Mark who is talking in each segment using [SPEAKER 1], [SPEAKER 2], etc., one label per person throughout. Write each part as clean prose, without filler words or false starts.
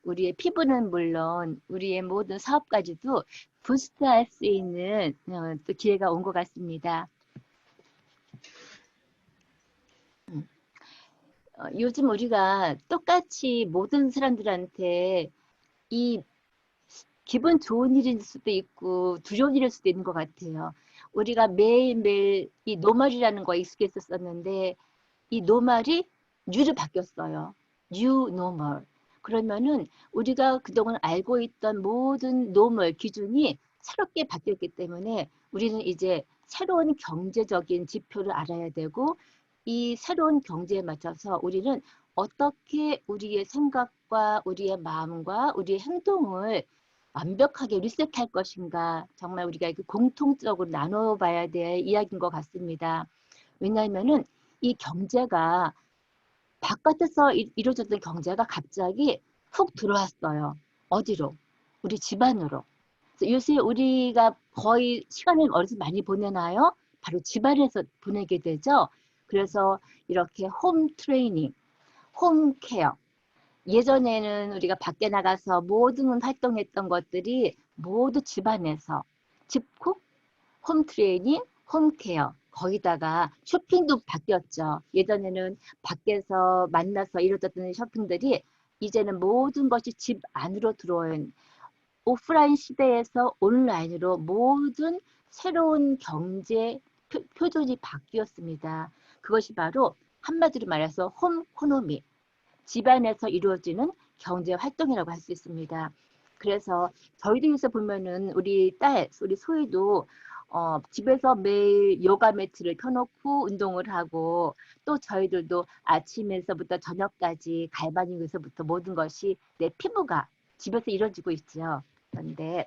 [SPEAKER 1] 우리의 피부는 물론 우리의 모든 사업까지도 부스트할 수 있는 또 기회가 온 것 같습니다. 요즘 우리가 똑같이 모든 사람들한테 이 기분 좋은 일일 수도 있고 두려운 일일 수도 있는 것 같아요. 우리가 매일매일 이 노멀이라는 거에 익숙했었는데 이 노멀이 뉴로 바뀌었어요. 뉴 노멀. 그러면은 우리가 그동안 알고 있던 모든 노멀 기준이 새롭게 바뀌었기 때문에 우리는 이제 새로운 경제적인 지표를 알아야 되고 이 새로운 경제에 맞춰서 우리는 어떻게 우리의 생각과 우리의 마음과 우리의 행동을 완벽하게 리셋할 것인가 정말 우리가 공통적으로 나눠봐야 될 이야기인 것 같습니다. 왜냐하면은 이 경제가 바깥에서 이루어졌던 경제가 갑자기 훅 들어왔어요. 어디로? 우리 집안으로. 그래서 요새 우리가 거의 시간을 어디서 많이 보내나요? 바로 집안에서 보내게 되죠. 그래서 이렇게 홈 트레이닝, 홈 케어. 예전에는 우리가 밖에 나가서 모든 활동했던 것들이 모두 집안에서 집콕, 홈 트레이닝, 홈 케어. 거기다가 쇼핑도 바뀌었죠. 예전에는 밖에서 만나서 이루어졌던 쇼핑들이 이제는 모든 것이 집 안으로 들어온 오프라인 시대에서 온라인으로 모든 새로운 경제 표준이 바뀌었습니다. 그것이 바로 한마디로 말해서 홈코노미, 집안에서 이루어지는 경제 활동이라고 할 수 있습니다. 그래서 저희도 요새 보면은 우리 딸, 우리 소희도 집에서 매일 요가 매트를 펴놓고 운동을 하고 또 저희들도 아침에서부터 저녁까지 갈바닉에서부터 모든 것이 내 피부가 집에서 이루어지고 있죠. 그런데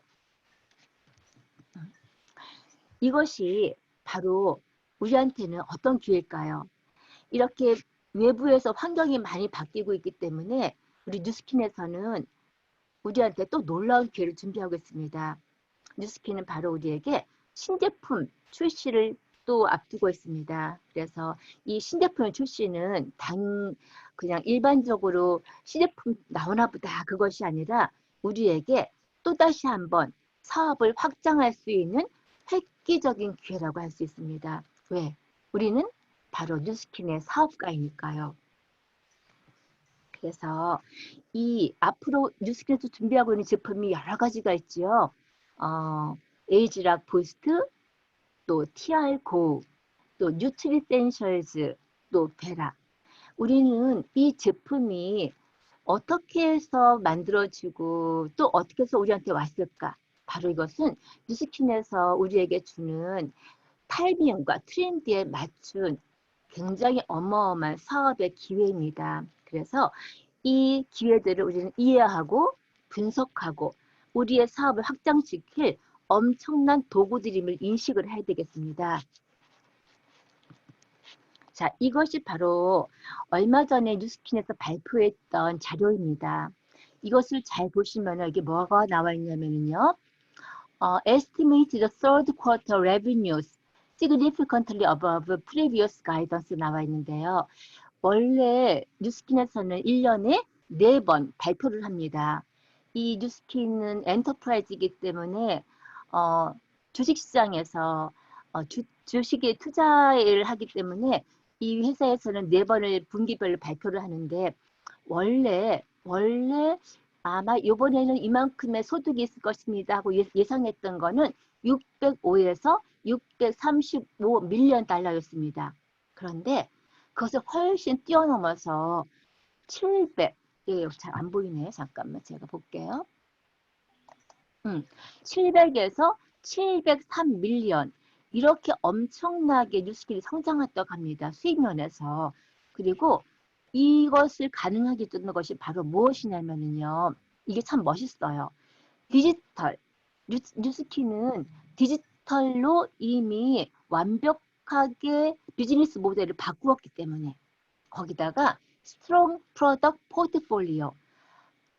[SPEAKER 1] 이것이 바로 우리한테는 어떤 기회일까요? 이렇게 외부에서 환경이 많이 바뀌고 있기 때문에 우리 뉴스킨에서는 우리한테 또 놀라운 기회를 준비하고 있습니다. 뉴스킨은 바로 우리에게 신제품 출시를 또 앞두고 있습니다. 그래서 이 신제품 출시는 그냥 일반적으로 신제품 나오나 보다 그것이 아니라 우리에게 또다시 한번 사업을 확장할 수 있는 획기적인 기회라고 할 수 있습니다. 왜? 우리는 바로 뉴스킨의 사업가이니까요. 그래서 이 앞으로 뉴스킨에서 준비하고 있는 제품이 여러 가지가 있지요. 에이지락 부스트, 또 TR5, 또 뉴트리센셜즈, 또 베라. 우리는 이 제품이 어떻게 해서 만들어지고 또 어떻게 해서 우리한테 왔을까? 바로 이것은 뉴스킨에서 우리에게 주는 타이밍과 트렌드에 맞춘 굉장히 어마어마한 사업의 기회입니다. 그래서 이 기회들을 우리는 이해하고 분석하고 우리의 사업을 확장시킬 엄청난 도구들임을 인식을 해야 되겠습니다. 자, 이것이 바로 얼마 전에 뉴스킨에서 발표했던 자료입니다. 이것을 잘 보시면 이게 뭐가 나와 있냐면요. Estimate the third quarter revenues significantly above previous guidance 나와 있는데요. 원래 뉴스킨에서는 1년에 4번 발표를 합니다. 이 뉴스킨은 엔터프라이즈이기 때문에 주식시장에서 주식에 투자를 하기 때문에 이 회사에서는 4번을 분기별로 발표를 하는데 원래 아마 이번에는 이만큼의 소득이 있을 것입니다 하고 예상했던 거는 605에서 635 밀리언 달러였습니다. 그런데 그것을 훨씬 뛰어넘어서 700, 잘 안 보이네. 잠깐만 제가 볼게요. 700에서 703 밀리언 이렇게 엄청나게 뉴스킨이 성장했다고 합니다. 수익면에서. 그리고 이것을 가능하게 했던 것이 바로 무엇이냐면요. 이게 참 멋있어요. 디지털. 뉴스킨은 디지털로 이미 완벽하게 비즈니스 모델을 바꾸었기 때문에 거기다가 스트롱 프로덕트 포트폴리오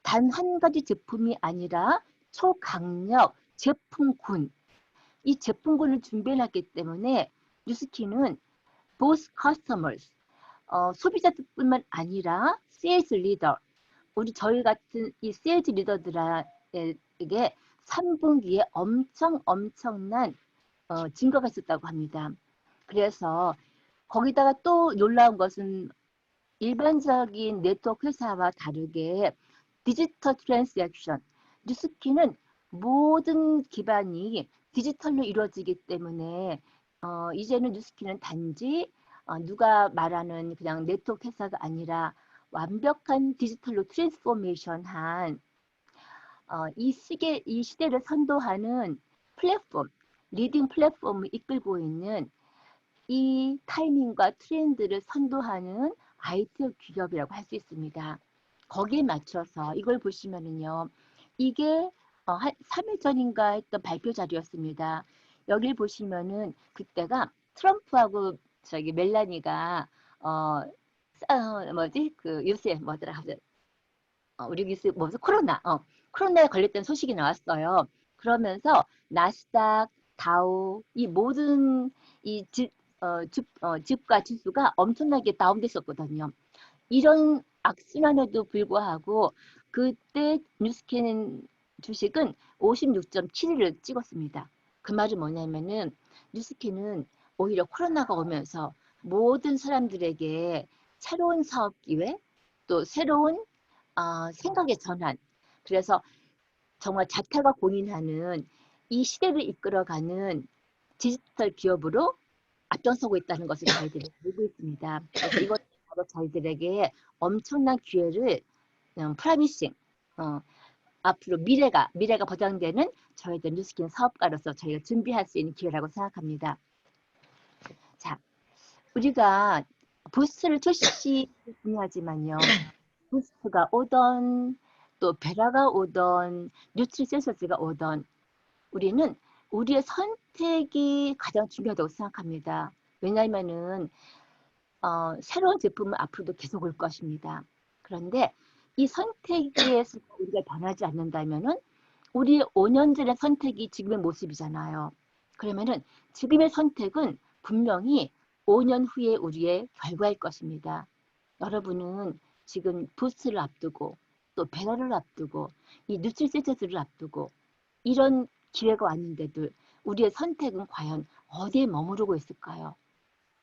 [SPEAKER 1] 단 한 가지 제품이 아니라 초강력 제품군 이 제품군을 준비해놨기 때문에 뉴스킨은 both customers 소비자들뿐만 아니라 세일즈 리더 저희 같은 이 세일즈 리더들에게 3분기에 엄청난 증가가 있었다고 합니다. 그래서 거기다가 또 놀라운 것은 일반적인 네트워크 회사와 다르게 디지털 트랜잭션, 뉴스키는 모든 기반이 디지털로 이루어지기 때문에 이제는 뉴스키는 단지 누가 말하는 그냥 네트워크 회사가 아니라 완벽한 디지털로 트랜스포메이션한 이 시대를 선도하는 플랫폼, 리딩 플랫폼을 이끌고 있는 이 타이밍과 트렌드를 선도하는 IT 기업이라고 할 수 있습니다. 거기에 맞춰서 이걸 보시면은요. 이게 한 3일 전인가 했던 발표 자료였습니다. 여기를 보시면은 그때가 트럼프하고 저기 멜라니가 뭐지? 그 요새 뭐더라? 우리 뉴스 뭐지? 코로나에 걸렸다는 소식이 나왔어요. 그러면서 나스닥, 다우 이 모든 이 주가 지수가 엄청나게 다운됐었거든요. 이런 악순환에도 불구하고 그때 뉴스캔 주식은 56.7을 찍었습니다. 그 말은 뭐냐면은 뉴스캔은 오히려 코로나가 오면서 모든 사람들에게 새로운 사업 기회, 또 새로운 생각의 전환. 그래서 정말 자타가 공인하는 이 시대를 이끌어가는 디지털 기업으로 앞장서고 있다는 것을 저희들이 알고 있습니다. 그래서 이것 바로 저희들에게 엄청난 기회를 프라미싱 앞으로 미래가 보장되는 저희들 뉴스킨 사업가로서 저희가 준비할 수 있는 기회라고 생각합니다. 자, 우리가 부스트를 출시 중요하지만요. 부스트가 오던 또 베라가 오던 뉴트리센서즈가 오던 우리는 우리의 선택이 가장 중요하다고 생각합니다. 왜냐하면은 새로운 제품은 앞으로도 계속 올 것입니다. 그런데 이 선택에서 우리가 변하지 않는다면은 우리의 5년 전의 선택이 지금의 모습이잖아요. 그러면은 지금의 선택은 분명히 5년 후에 우리의 결과일 것입니다. 여러분은 지금 부스를 앞두고 또 배럴을 앞두고 이 뉴트리센서즈를 앞두고 이런 기회가 왔는데도 우리의 선택은 과연 어디에 머무르고 있을까요?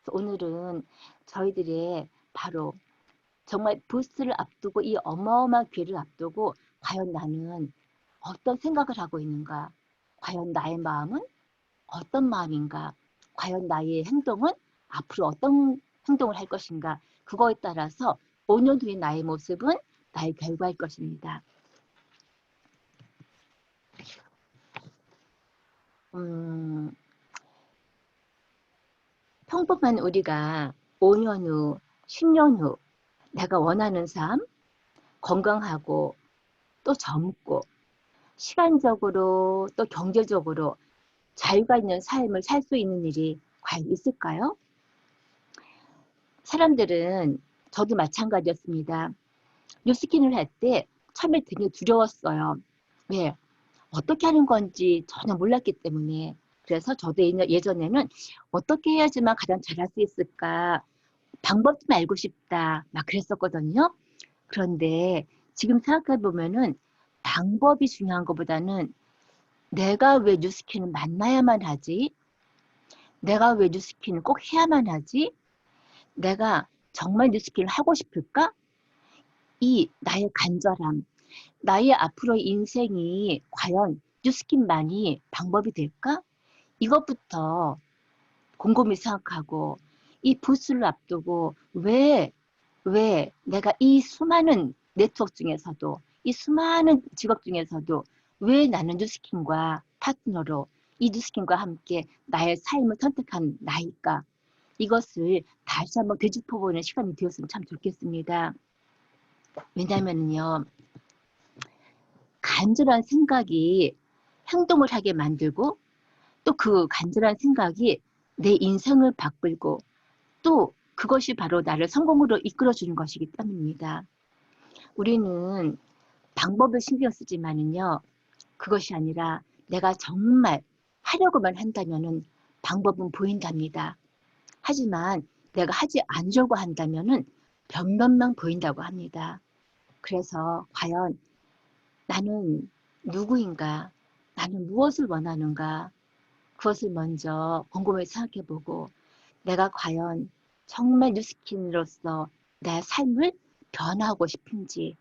[SPEAKER 1] 오늘은 저희들의 바로 정말 부스를 앞두고 이 어마어마한 기회를 앞두고 과연 나는 어떤 생각을 하고 있는가? 과연 나의 마음은 어떤 마음인가? 과연 나의 행동은 앞으로 어떤 행동을 할 것인가? 그거에 따라서 5년 후의 나의 모습은 나의 결과일 것입니다. 평범한 우리가 5년 후, 10년 후 내가 원하는 삶, 건강하고 또 젊고 시간적으로 또 경제적으로 자유가 있는 삶을 살 수 있는 일이 과연 있을까요? 사람들은 저도 마찬가지였습니다. 뉴스킨을 할 때 처음에 되게 두려웠어요. 왜? 어떻게 하는 건지 전혀 몰랐기 때문에. 그래서 저도 예전에는 어떻게 해야지만 가장 잘할 수 있을까 방법 좀 알고 싶다 막 그랬었거든요. 그런데 지금 생각해 보면은 방법이 중요한 것보다는 내가 왜 뉴스킨을 만나야만 하지? 내가 왜 뉴스킨을 꼭 해야만 하지? 내가 정말 뉴스킨을 하고 싶을까? 이 나의 간절함, 나의 앞으로의 인생이 과연 뉴스킨만이 방법이 될까? 이것부터 곰곰이 생각하고 이 부스를 앞두고 왜 내가 이 수많은 네트워크 중에서도 이 수많은 직업 중에서도 왜 나는 뉴스킨과 파트너로 이 뉴스킨과 함께 나의 삶을 선택한 나일까? 이것을 다시 한번 되짚어보는 시간이 되었으면 참 좋겠습니다. 왜냐면요, 간절한 생각이 행동을 하게 만들고 또 그 간절한 생각이 내 인생을 바꾸고 또 그것이 바로 나를 성공으로 이끌어주는 것이기 때문입니다. 우리는 방법을 신경 쓰지만은요, 그것이 아니라 내가 정말 하려고만 한다면은 방법은 보인답니다. 하지만 내가 하지 않으려고 한다면은 변명만 보인다고 합니다. 그래서 과연 나는 누구인가? 나는 무엇을 원하는가? 그것을 먼저 곰곰이 생각해보고 내가 과연 정말 뉴스킨으로서 내 삶을 변화하고 싶은지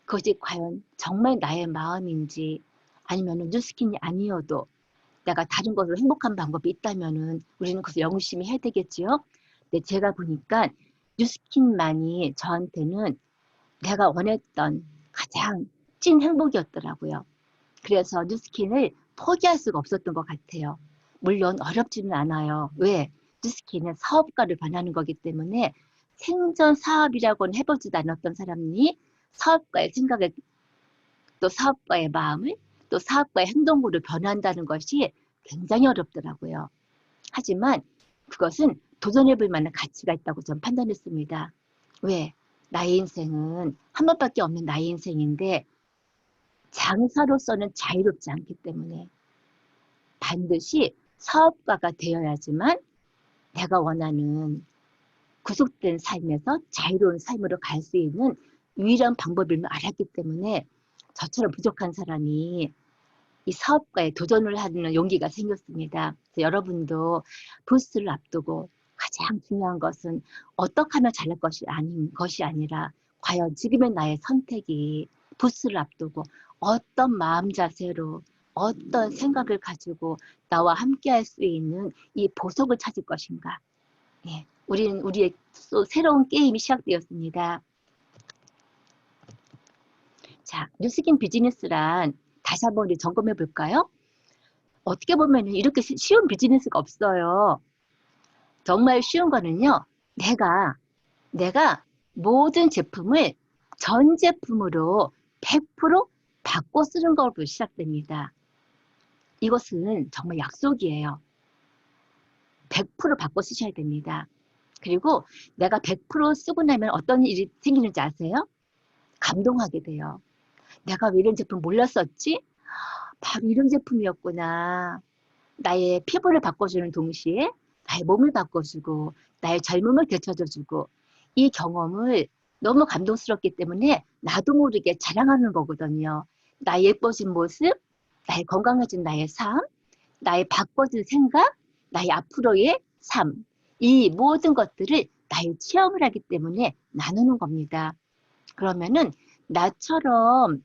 [SPEAKER 1] 그것이 과연 정말 나의 마음인지 아니면 뉴스킨이 아니어도 내가 다른 것으로 행복한 방법이 있다면은 우리는 그것을 열심히 해야 되겠지요. 근데 제가 보니까 뉴스킨만이 저한테는 내가 원했던 가장 찐 행복이었더라고요. 그래서 뉴스킨을 포기할 수가 없었던 것 같아요. 물론 어렵지는 않아요. 왜? 뉴스킨은 사업가를 변하는 거기 때문에 생전 사업이라고는 해보지도 않았던 사람이 사업가의 생각을 또 사업가의 마음을 또 사업가의 행동으로 변한다는 것이 굉장히 어렵더라고요. 하지만 그것은 도전해볼 만한 가치가 있다고 저는 판단했습니다. 왜? 나의 인생은 한 번밖에 없는 나의 인생인데 장사로서는 자유롭지 않기 때문에 반드시 사업가가 되어야지만 내가 원하는 구속된 삶에서 자유로운 삶으로 갈 수 있는 유일한 방법임을 알았기 때문에 저처럼 부족한 사람이 이 사업가에 도전을 하는 용기가 생겼습니다. 그래서 여러분도 부스를 앞두고 가장 중요한 것은 어떻게 하면 잘할 것이 아닌 것이 아니라 과연 지금의 나의 선택이 부스를 앞두고 어떤 마음 자세로 어떤 생각을 가지고 나와 함께 할 수 있는 이 보석을 찾을 것인가. 예, 우리의 또 새로운 게임이 시작되었습니다. 자, 뉴스킨 비즈니스란 다시 한번 우리 점검해 볼까요? 어떻게 보면 이렇게 쉬운 비즈니스가 없어요. 정말 쉬운 거는요. 내가 모든 제품을 전 제품으로 100% 바꿔 쓰는 것으로 시작됩니다. 이것은 정말 약속이에요. 100% 바꿔 쓰셔야 됩니다. 그리고 내가 100% 쓰고 나면 어떤 일이 생기는지 아세요? 감동하게 돼요. 내가 왜 이런 제품 몰랐었지? 바로 이런 제품이었구나. 나의 피부를 바꿔주는 동시에 나의 몸을 바꿔주고 나의 젊음을 되찾아주고 이 경험을 너무 감동스럽기 때문에 나도 모르게 자랑하는 거거든요. 나의 예뻐진 모습, 나의 건강해진 나의 삶, 나의 바꿔진 생각, 나의 앞으로의 삶. 이 모든 것들을 나의 체험을 하기 때문에 나누는 겁니다. 그러면은 나처럼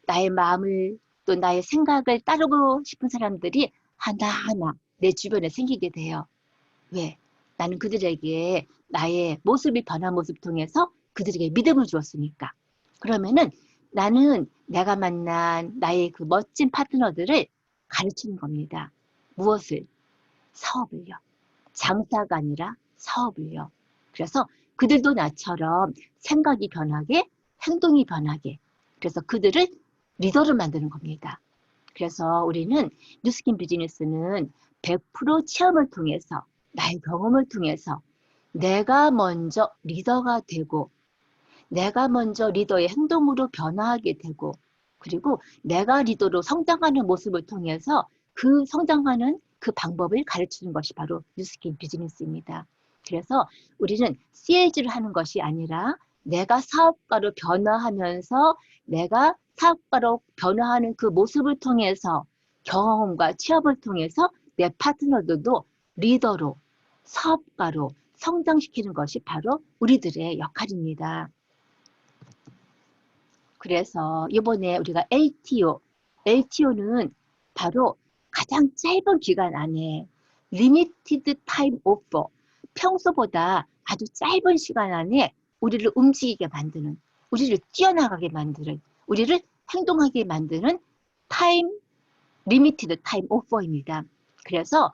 [SPEAKER 1] 나의 마음을 또 나의 생각을 따르고 싶은 사람들이 하나하나 내 주변에 생기게 돼요. 왜? 나는 그들에게 나의 모습이 변한 모습 통해서 그들에게 믿음을 주었으니까. 그러면은 나는 내가 만난 나의 그 멋진 파트너들을 가르치는 겁니다. 무엇을? 사업을요. 장사가 아니라 사업을요. 그래서 그들도 나처럼 생각이 변하게, 행동이 변하게. 그래서 그들을 리더로 만드는 겁니다. 그래서 우리는 뉴스킨 비즈니스는 100% 체험을 통해서, 나의 경험을 통해서 내가 먼저 리더가 되고, 내가 먼저 리더의 행동으로 변화하게 되고, 그리고 내가 리더로 성장하는 모습을 통해서 그 성장하는 그 방법을 가르치는 것이 바로 뉴스킨 비즈니스입니다. 그래서 우리는 CAG를 하는 것이 아니라 내가 사업가로 변화하면서 내가 사업가로 변화하는 그 모습을 통해서 경험과 취업을 통해서 내 파트너들도 리더로 사업가로 성장시키는 것이 바로 우리들의 역할입니다. 그래서 이번에 우리가 LTO는 바로 가장 짧은 기간 안에 Limited Time Offer, 평소보다 아주 짧은 시간 안에 우리를 움직이게 만드는, 우리를 뛰어나가게 만드는, 우리를 행동하게 만드는 리미티드 타임 오퍼입니다. 그래서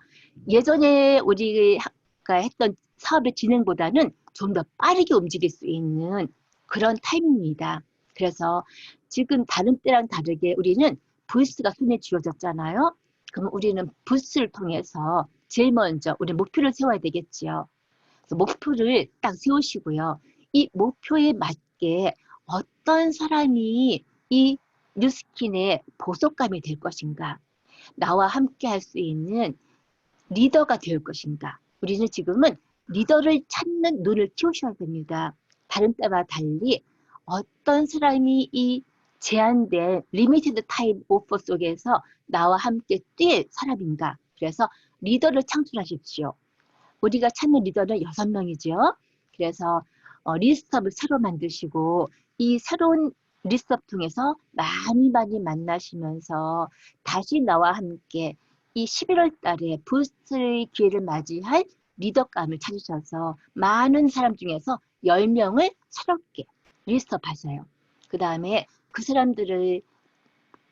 [SPEAKER 1] 예전에 우리가 했던 사업의 진행보다는 좀 더 빠르게 움직일 수 있는 그런 타임입니다. 그래서 지금 다른 때랑 다르게 우리는 부스가 손에 쥐어졌잖아요. 그럼 우리는 부스를 통해서 제일 먼저 우리 목표를 세워야 되겠지요. 그래서 목표를 딱 세우시고요. 이 목표에 맞게 어떤 사람이 이 뉴스킨의 보석감이 될 것인가, 나와 함께 할 수 있는 리더가 될 것인가. 우리는 지금은 리더를 찾는 눈을 키우셔야 됩니다. 다른 때와 달리 어떤 사람이 이 제한된 리미티드 타임 오퍼 속에서 나와 함께 뛸 사람인가. 그래서 리더를 창출하십시오. 우리가 찾는 리더는 6명이죠. 그래서 리스트업을 새로 만드시고 이 새로운 리스트업 통해서 많이 많이 만나시면서 다시 나와 함께 이 11월 달에 부스트의 기회를 맞이할 리더감을 찾으셔서 많은 사람 중에서 10명을 새롭게 리스트업 하세요. 그 다음에 그 사람들을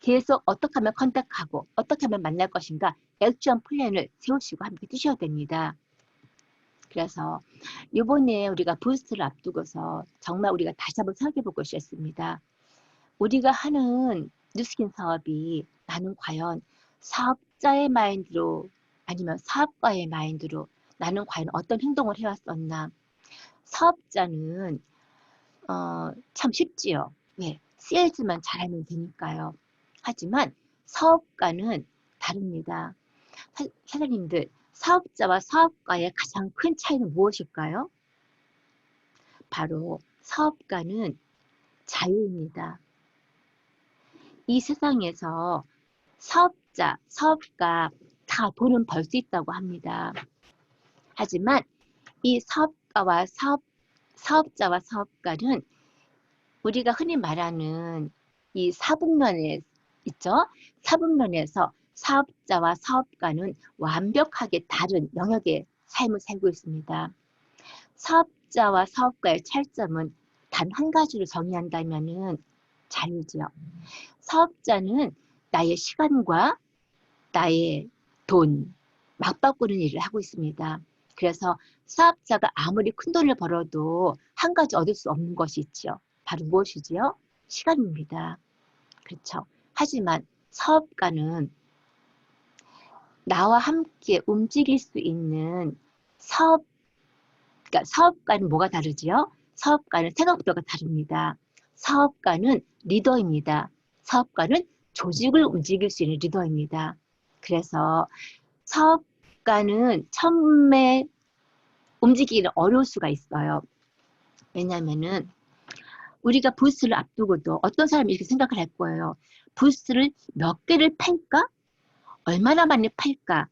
[SPEAKER 1] 계속 어떻게 하면 컨택하고 어떻게 하면 만날 것인가 액션 플랜을 세우시고 함께 뛰셔야 됩니다. 그래서 이번에 우리가 부스트를 앞두고서 정말 우리가 다시 한번 생각해 볼 것이 있습니다. 우리가 하는 뉴스킨 사업이 나는 과연 사업자의 마인드로 아니면 사업가의 마인드로 나는 과연 어떤 행동을 해왔었나. 사업자는 참 쉽지요. 왜? 세일즈만 잘하면 되니까요. 하지만 사업가는 다릅니다. 사장님들, 사업자와 사업가의 가장 큰 차이는 무엇일까요? 바로 사업가는 자유입니다. 이 세상에서 사업자, 사업가 다 돈은 벌 수 있다고 합니다. 하지만 이 사업자와 사업가는 우리가 흔히 말하는 이 사분면에 있죠. 사분면에서 사업자와 사업가는 완벽하게 다른 영역의 삶을 살고 있습니다. 사업자와 사업가의 차이점은 단 한 가지로 정의한다면은 자유죠. 사업자는 나의 시간과 나의 돈, 맞바꾸는 일을 하고 있습니다. 그래서 사업자가 아무리 큰 돈을 벌어도 한 가지 얻을 수 없는 것이 있죠. 바로 무엇이지요? 시간입니다. 그렇죠. 하지만 사업가는 나와 함께 움직일 수 있는 그러니까 사업가는 뭐가 다르지요? 사업가는 생각보다 다릅니다. 사업가는 리더입니다. 사업가는 조직을 움직일 수 있는 리더입니다. 그래서 사업가는 처음에 움직이기는 어려울 수가 있어요. 왜냐하면은 우리가 부스를 앞두고도 어떤 사람이 이렇게 생각을 할 거예요. 부스를 몇 개를 팔까? 얼마나 많이 팔까?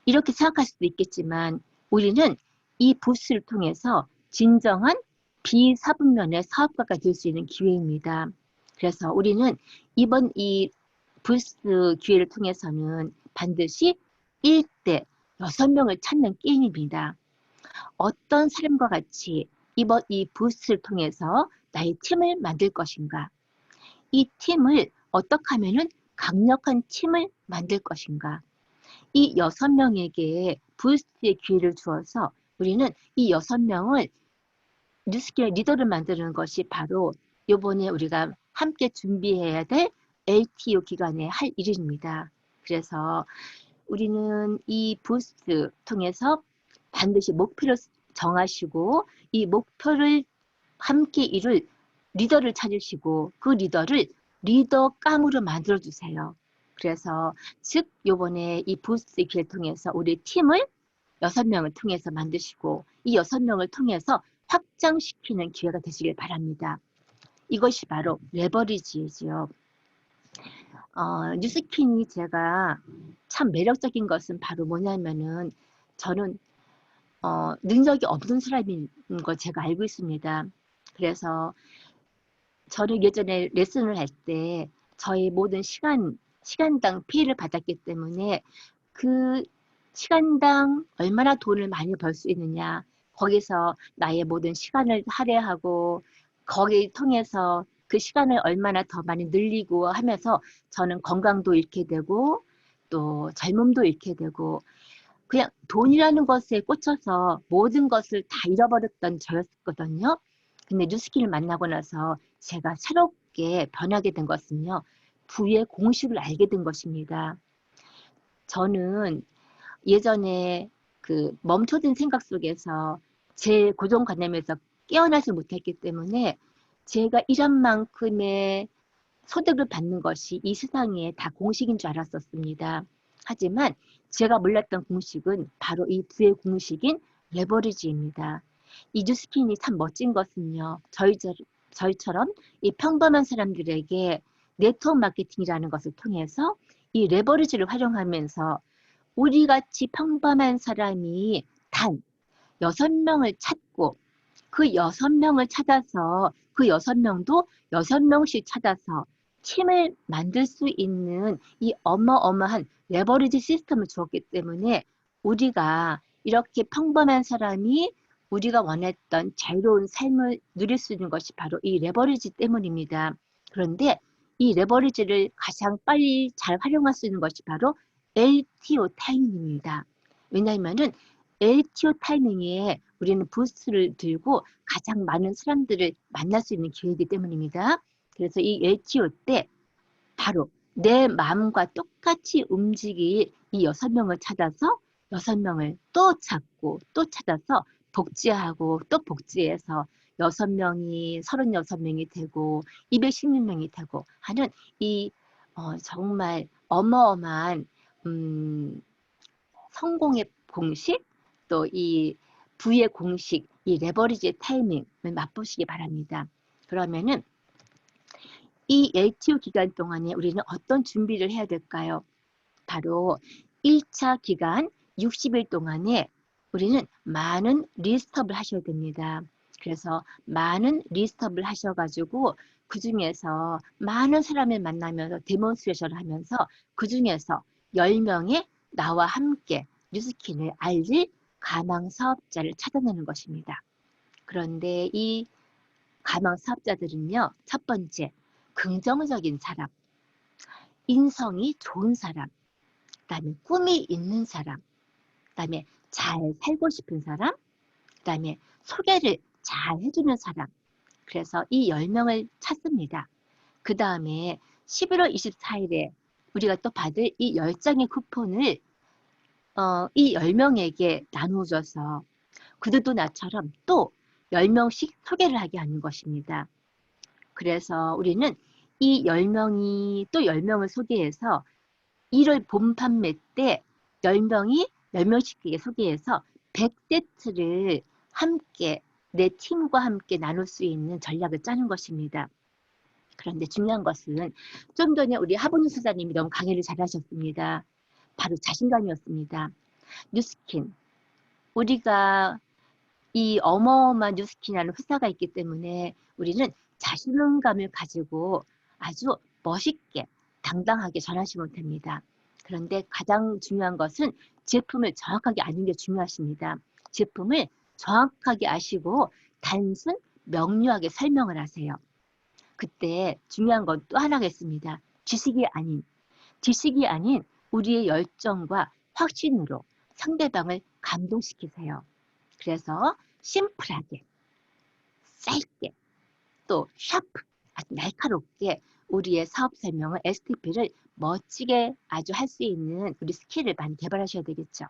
[SPEAKER 1] 이렇게 생각할 수도 있겠지만 우리는 이 부스를 통해서 진정한 비사분면의 사업가가 될 수 있는 기회입니다. 그래서 우리는 이번 이 부스 기회를 통해서는 반드시 1대 6명을 찾는 게임입니다. 어떤 사람과 같이 이번 이 부스를 통해서 나의 팀을 만들 것인가? 이 팀을 어떻게 하면은 강력한 팀을 만들 것인가? 이 6명에게 부스트의 기회를 주어서 우리는 이 6명을 뉴스케어 리더를 만드는 것이 바로 이번에 우리가 함께 준비해야 될 LTO 기간에 할 일입니다. 그래서 우리는 이 부스트 통해서 반드시 목표를 정하시고 이 목표를 함께 이룰 리더를 찾으시고 그 리더를 리더감으로 만들어 주세요. 그래서 즉 요번에 이 부스트 기회를 통해서 우리 팀을 6명을 통해서 만드시고 이 6명을 통해서 확장시키는 기회가 되시길 바랍니다. 이것이 바로 레버리지이지요. 뉴스킨이 제가 참 매력적인 것은 바로 뭐냐면은 저는 능력이 없는 사람인 거 제가 알고 있습니다. 그래서 저는 예전에 레슨을 할 때 저의 모든 시간당 피해를 받았기 때문에 그 시간당 얼마나 돈을 많이 벌 수 있느냐, 거기서 나의 모든 시간을 할애하고 거기 통해서 그 시간을 얼마나 더 많이 늘리고 하면서 저는 건강도 잃게 되고 또 젊음도 잃게 되고 그냥 돈이라는 것에 꽂혀서 모든 것을 다 잃어버렸던 저였거든요. 근데 뉴스킨을 만나고 나서 제가 새롭게 변하게 된 것은요. 부의 공식을 알게 된 것입니다. 저는 예전에 그 멈춰진 생각 속에서 제 고정관념에서 깨어나지 못했기 때문에 제가 일한 만큼의 소득을 받는 것이 이 세상에 다 공식인 줄 알았었습니다. 하지만 제가 몰랐던 공식은 바로 이 부의 공식인 레버리지입니다. 이 뉴스킨이 참 멋진 것은요. 저희처럼 이 평범한 사람들에게 네트워크 마케팅이라는 것을 통해서 이 레버리지를 활용하면서 우리 같이 평범한 사람이 단 6명을 찾고 그 6명을 찾아서 그 6명도 6명씩 찾아서 팀을 만들 수 있는 이 어마어마한 레버리지 시스템을 주었기 때문에 우리가 이렇게 평범한 사람이 우리가 원했던 자유로운 삶을 누릴 수 있는 것이 바로 이 레버리지 때문입니다. 그런데 이 레버리지를 가장 빨리 잘 활용할 수 있는 것이 바로 LTO 타이밍입니다. 왜냐하면은 LTO 타이밍에 우리는 부스를 들고 가장 많은 사람들을 만날 수 있는 기회이기 때문입니다. 그래서 이 LTO 때 바로 내 마음과 똑같이 움직일 이 6명을 찾아서 6명을 또 찾고 또 찾아서 복제하고 또 복제해서 6명이 36명이 되고 216명이 되고 하는 이 정말 어마어마한 성공의 공식 또 이 부의 공식 이 레버리지의 타이밍을 맛보시기 바랍니다. 그러면은 이 LTO 기간 동안에 우리는 어떤 준비를 해야 될까요? 바로 1차 기간 60일 동안에 우리는 많은 리스트업을 하셔야 됩니다. 그래서 많은 리스트업을 하셔가지고 그 중에서 많은 사람을 만나면서 데몬스트레이션을 하면서 그 중에서 10명의 나와 함께 뉴스킨을 알릴 가망 사업자를 찾아내는 것입니다. 그런데 이 가망 사업자들은요, 첫 번째, 긍정적인 사람, 인성이 좋은 사람, 그다음에 꿈이 있는 사람, 그다음에 잘 살고 싶은 사람, 그다음에 소개를 잘 해주는 사람. 그래서 이 10명을 찾습니다. 그 다음에 11월 24일에 우리가 또 받을 이 10장의 쿠폰을 이 10명에게 나누어줘서 그들도 나처럼 또 10명씩 소개를 하게 하는 것입니다. 그래서 우리는 이 10명이 또 10명을 소개해서 1월 봄 판매 때 10명이 10명씩에게 소개해서 100세트를 함께 내 팀과 함께 나눌 수 있는 전략을 짜는 것입니다. 그런데 중요한 것은 좀 전에 우리 하본우 수사님이 너무 강의를 잘하셨습니다. 바로 자신감이었습니다. 뉴스킨, 우리가 이 어마어마한 뉴스킨이라는 회사가 있기 때문에 우리는 자신감을 가지고 아주 멋있게 당당하게 전하시면 됩니다. 그런데 가장 중요한 것은 제품을 정확하게 아는 게 중요하십니다. 제품을 정확하게 아시고 단순 명료하게 설명을 하세요. 그때 중요한 건 또 하나가 있습니다. 지식이 아닌 우리의 열정과 확신으로 상대방을 감동시키세요. 그래서 심플하게, 짧게, 또 샤프, 아주 날카롭게 우리의 사업 설명을 STP를 멋지게 아주 할 수 있는 우리 스킬을 많이 개발하셔야 되겠죠.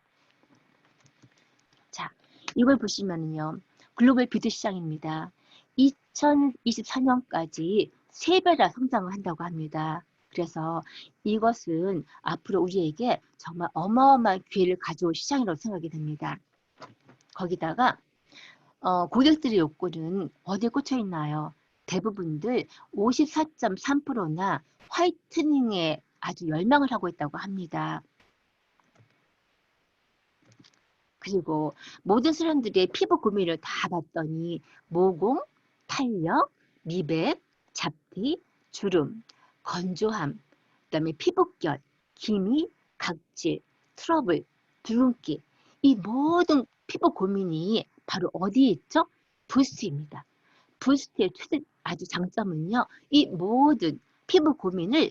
[SPEAKER 1] 자, 이걸 보시면은요. 글로벌 뷰티 시장입니다. 2024년까지 3배나 성장을 한다고 합니다. 그래서 이것은 앞으로 우리에게 정말 어마어마한 기회를 가져올 시장이라고 생각이 됩니다. 거기다가 고객들의 욕구는 어디에 꽂혀 있나요? 대부분들 54.3%나 화이트닝에 아주 열망을 하고 있다고 합니다. 그리고 모든 사람들의 피부 고민을 다 봤더니 모공, 탄력, 미백, 잡티, 주름, 건조함, 그다음에 피부결, 기미, 각질, 트러블, 붉은기 이 모든 피부 고민이 바로 어디에 있죠? 부스트입니다. 부스트의 최대 아주 장점은요. 이 모든 피부 고민을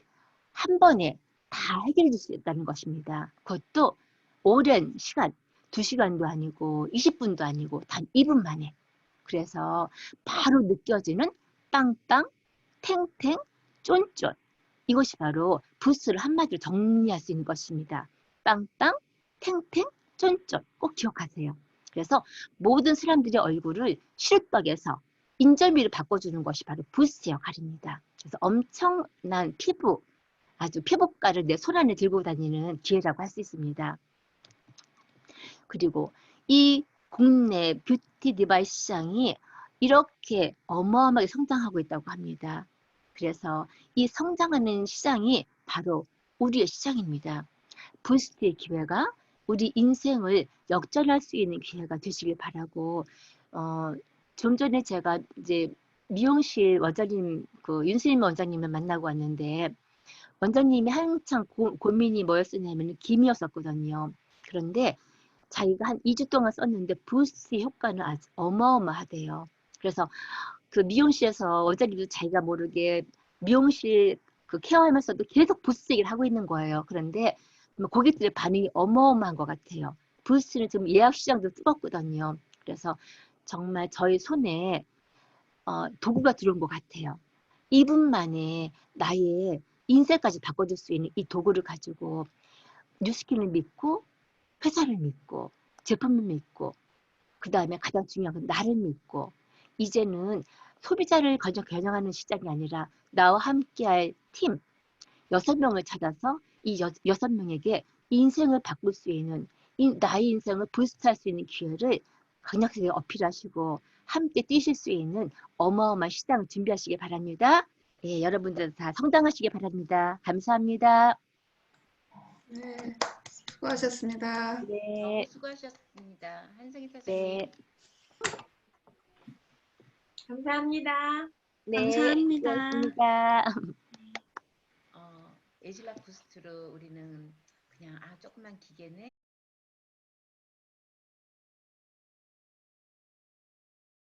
[SPEAKER 1] 한 번에 다 해결해 줄 수 있다는 것입니다. 그것도 오랜 시간 2시간도 아니고 20분도 아니고 단 2분 만에. 그래서 바로 느껴지는 빵빵, 탱탱, 쫀쫀. 이것이 바로 부스를 한마디로 정리할 수 있는 것입니다. 빵빵, 탱탱, 쫀쫀. 꼭 기억하세요. 그래서 모든 사람들의 얼굴을 시루떡에서 인절미를 바꿔주는 것이 바로 부스의 역할입니다. 그래서 엄청난 피부, 아주 피부과를 내 손안에 들고 다니는 기회라고 할 수 있습니다. 그리고 이 국내 뷰티 디바이스 시장이 이렇게 어마어마하게 성장하고 있다고 합니다. 그래서 이 성장하는 시장이 바로 우리의 시장입니다. 부스트의 기회가 우리 인생을 역전할 수 있는 기회가 되시길 바라고, 어, 좀 전에 제가 이제 미용실 원장님, 그 윤수림 원장님을 만나고 왔는데, 원장님이 한창 고민이 뭐였었냐면 김이었었거든요. 그런데 자기가 한 2주 동안 썼는데 부스트의 효과는 아주 어마어마하대요. 그래서 그 미용실에서 원장님도 자기가 모르게 미용실 그 케어하면서도 계속 부스 얘기를 하고 있는 거예요. 그런데 뭐 고객들의 반응이 어마어마한 것 같아요. 부스는 지금 예약 시장도 뜨겁거든요. 그래서 정말 저희 손에 도구가 들어온 것 같아요. 2분 만에 나의 인생까지 바꿔줄 수 있는 이 도구를 가지고 뉴스킨을 믿고 회사를 믿고 제품을 믿고 그 다음에 가장 중요한 건 나를 믿고 이제는 소비자를 겨냥하는 시장이 아니라 나와 함께할 팀 6명을 찾아서 이 6명에게 인생을 바꿀 수 있는 나의 인생을 부스트할 수 있는 기회를 강력하게 어필하시고 함께 뛰실 수 있는 어마어마한 시장을 준비하시기 바랍니다. 예, 여러분들 다 성장하시기 바랍니다. 감사합니다.
[SPEAKER 2] 네, 수고하셨습니다.
[SPEAKER 1] 네,
[SPEAKER 3] 너무 수고하셨습니다. 한성희 사장님.
[SPEAKER 1] 네,
[SPEAKER 4] 감사합니다.
[SPEAKER 1] 네,
[SPEAKER 4] 감사합니다.
[SPEAKER 1] 수고하셨습니다.
[SPEAKER 3] 에질라 부스트로 우리는 그냥 조그만 기계네.